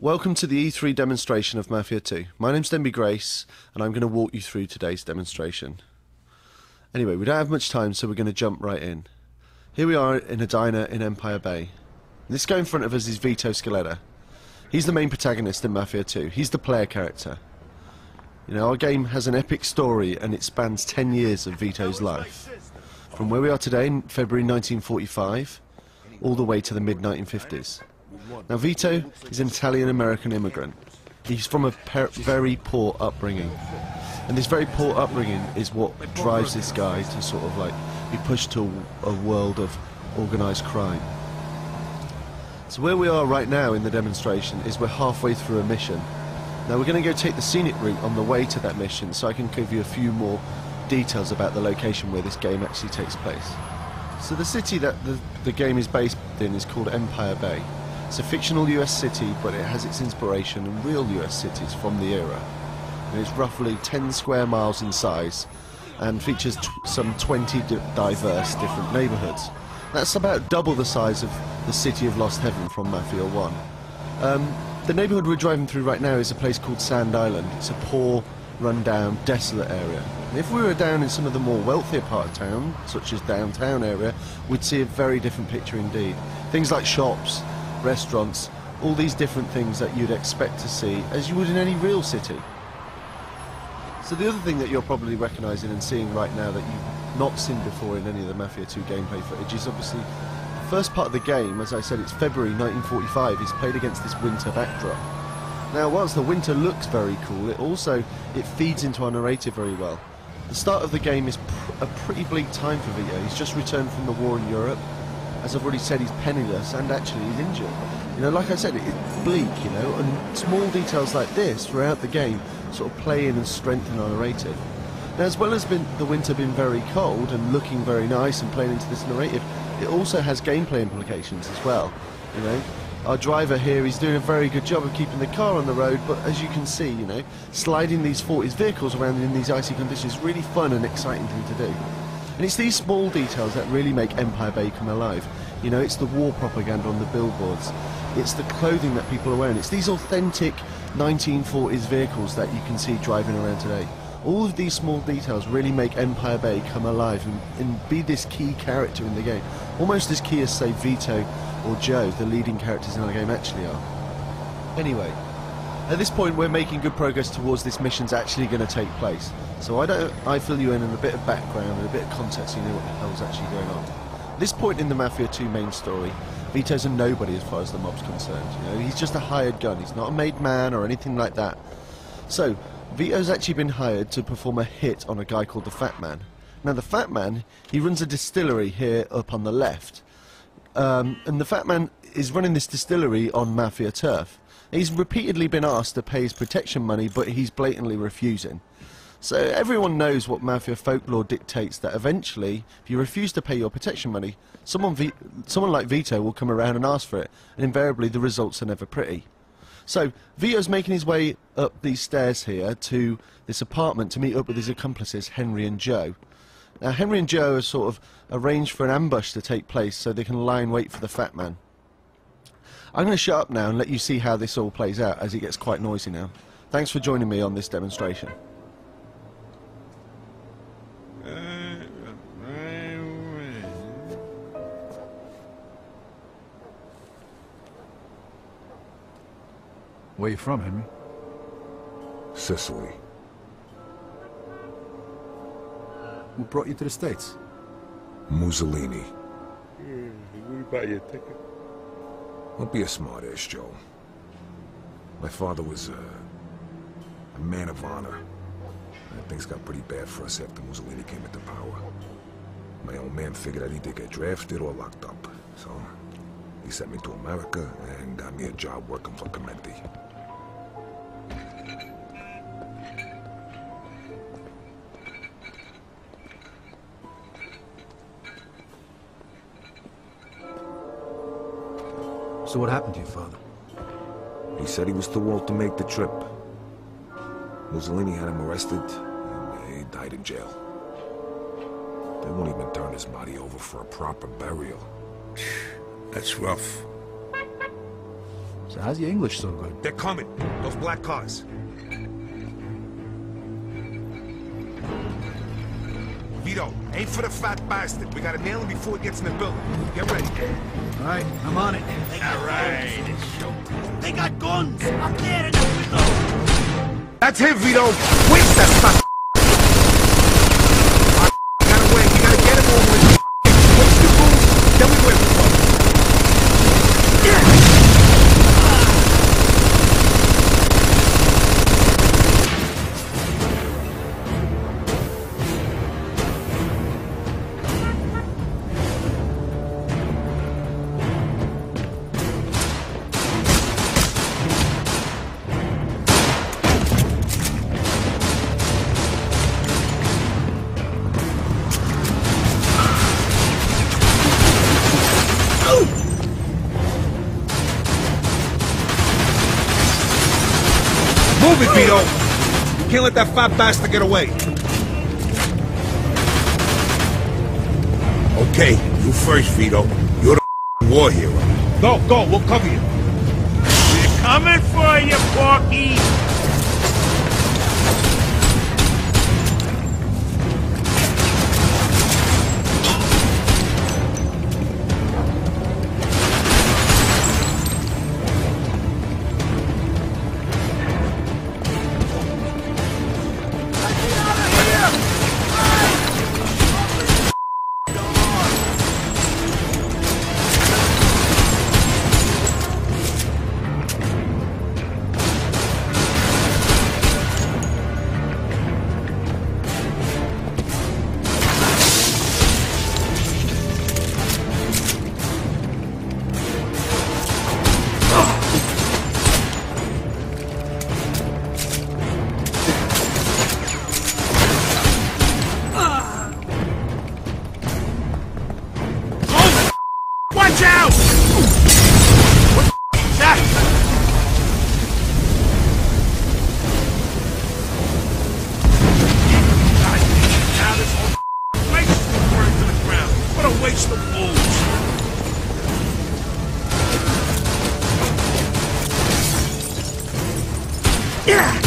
Welcome to the E3 demonstration of Mafia 2. My name's Denby Grace, and I'm going to walk you through today's demonstration. Anyway, we don't have much time, so we're going to jump right in. Here we are in a diner in Empire Bay. This guy in front of us is Vito Scaletta. He's the main protagonist in Mafia 2. He's the player character. You know, our game has an epic story, and it spans 10 years of Vito's life. From where we are today, in February 1945, all the way to the mid-1950s. Now, Vito is an Italian-American immigrant. He's from a very poor upbringing. And this very poor upbringing is what drives this guy to sort of like be pushed to a world of organised crime. So where we are right now in the demonstration is we're halfway through a mission. Now we're going to go take the scenic route on the way to that mission, so I can give you a few more details about the location where this game actually takes place. So the city that the game is based in is called Empire Bay. It's a fictional US city, but it has its inspiration in real US cities from the era. And it's roughly 10 square miles in size and features some 20 diverse different neighbourhoods. That's about double the size of the city of Lost Heaven from Mafia 1. The neighbourhood we're driving through right now is a place called Sand Island. It's a poor, run-down, desolate area. And if we were down in some of the more wealthier part of town, such as downtown area, we'd see a very different picture indeed. Things like shops, restaurants, all these different things that you'd expect to see as you would in any real city. So the other thing that you're probably recognising and seeing right now that you've not seen before in any of the Mafia 2 gameplay footage is obviously the first part of the game. As I said, it's February 1945, is played against this winter backdrop. Now whilst the winter looks very cool, it feeds into our narrative very well. The start of the game is a pretty bleak time for Vito. He's just returned from the war in Europe. As I've already said, he's penniless and actually he's injured. You know, like I said, it's bleak, you know, and small details like this throughout the game sort of play in and strengthen our narrative. Now, as well as the winter being very cold and looking very nice and playing into this narrative, it also has gameplay implications as well. You know, our driver here, he's doing a very good job of keeping the car on the road, but as you can see, you know, sliding these vehicles around in these icy conditions is really fun and exciting thing to do. And it's these small details that really make Empire Bay come alive. You know, it's the war propaganda on the billboards. It's the clothing that people are wearing. It's these authentic 1940s vehicles that you can see driving around today. All of these small details really make Empire Bay come alive and be this key character in the game. Almost as key as, say, Vito or Joe, the leading characters in the game, actually are. Anyway, at this point we're making good progress towards this mission's actually going to take place. So I fill you in a bit of background and a bit of context so you know what the hell's actually going on. At this point in the Mafia 2 main story, Vito's a nobody as far as the mob's concerned. You know, he's just a hired gun. He's not a made man or anything like that. So Vito's actually been hired to perform a hit on a guy called the Fat Man. Now the Fat Man, he runs a distillery here up on the left. And the Fat Man is running this distillery on Mafia turf. He's repeatedly been asked to pay his protection money, but he's blatantly refusing. So everyone knows what Mafia folklore dictates, that eventually, if you refuse to pay your protection money, someone like Vito will come around and ask for it, and invariably the results are never pretty. So Vito's making his way up these stairs here to this apartment to meet up with his accomplices, Henry and Joe. Now Henry and Joe have sort of arranged for an ambush to take place so they can lie in wait for the Fat Man. I'm going to shut up now and let you see how this all plays out, as it gets quite noisy now. Thanks for joining me on this demonstration. Where you from, Henry? Sicily. Who brought you to the States? Mussolini. We buy you a ticket. Don't be a smart-ass, Joe. My father was a man of honor. And things got pretty bad for us after Mussolini came into power. My old man figured I'd either get drafted or locked up. So he sent me to America and got me a job working for Clementi. So what happened to your father? He said he was too old to make the trip. Mussolini had him arrested, and he died in jail. They won't even turn his body over for a proper burial. That's rough. So how's your English so good? They're coming. Those black cars. Vito, aim for the fat bastard. We gotta nail him before he gets in the building. Get ready. All right, I'm on it. All right, it's showtime. They got guns up there in the window. That's him, Vito. Wait, that fat. We gotta wait. We gotta get him over with. What's the move? Then we wait for him. Move it, Vito! You can't let that fat bastard get away. Okay, you first, Vito. You're the war hero. Go, we'll cover you. We're coming for you, Porky. Watch out! What the is that? God, now this whole place is burned to the ground. What a waste of booze. Yeah!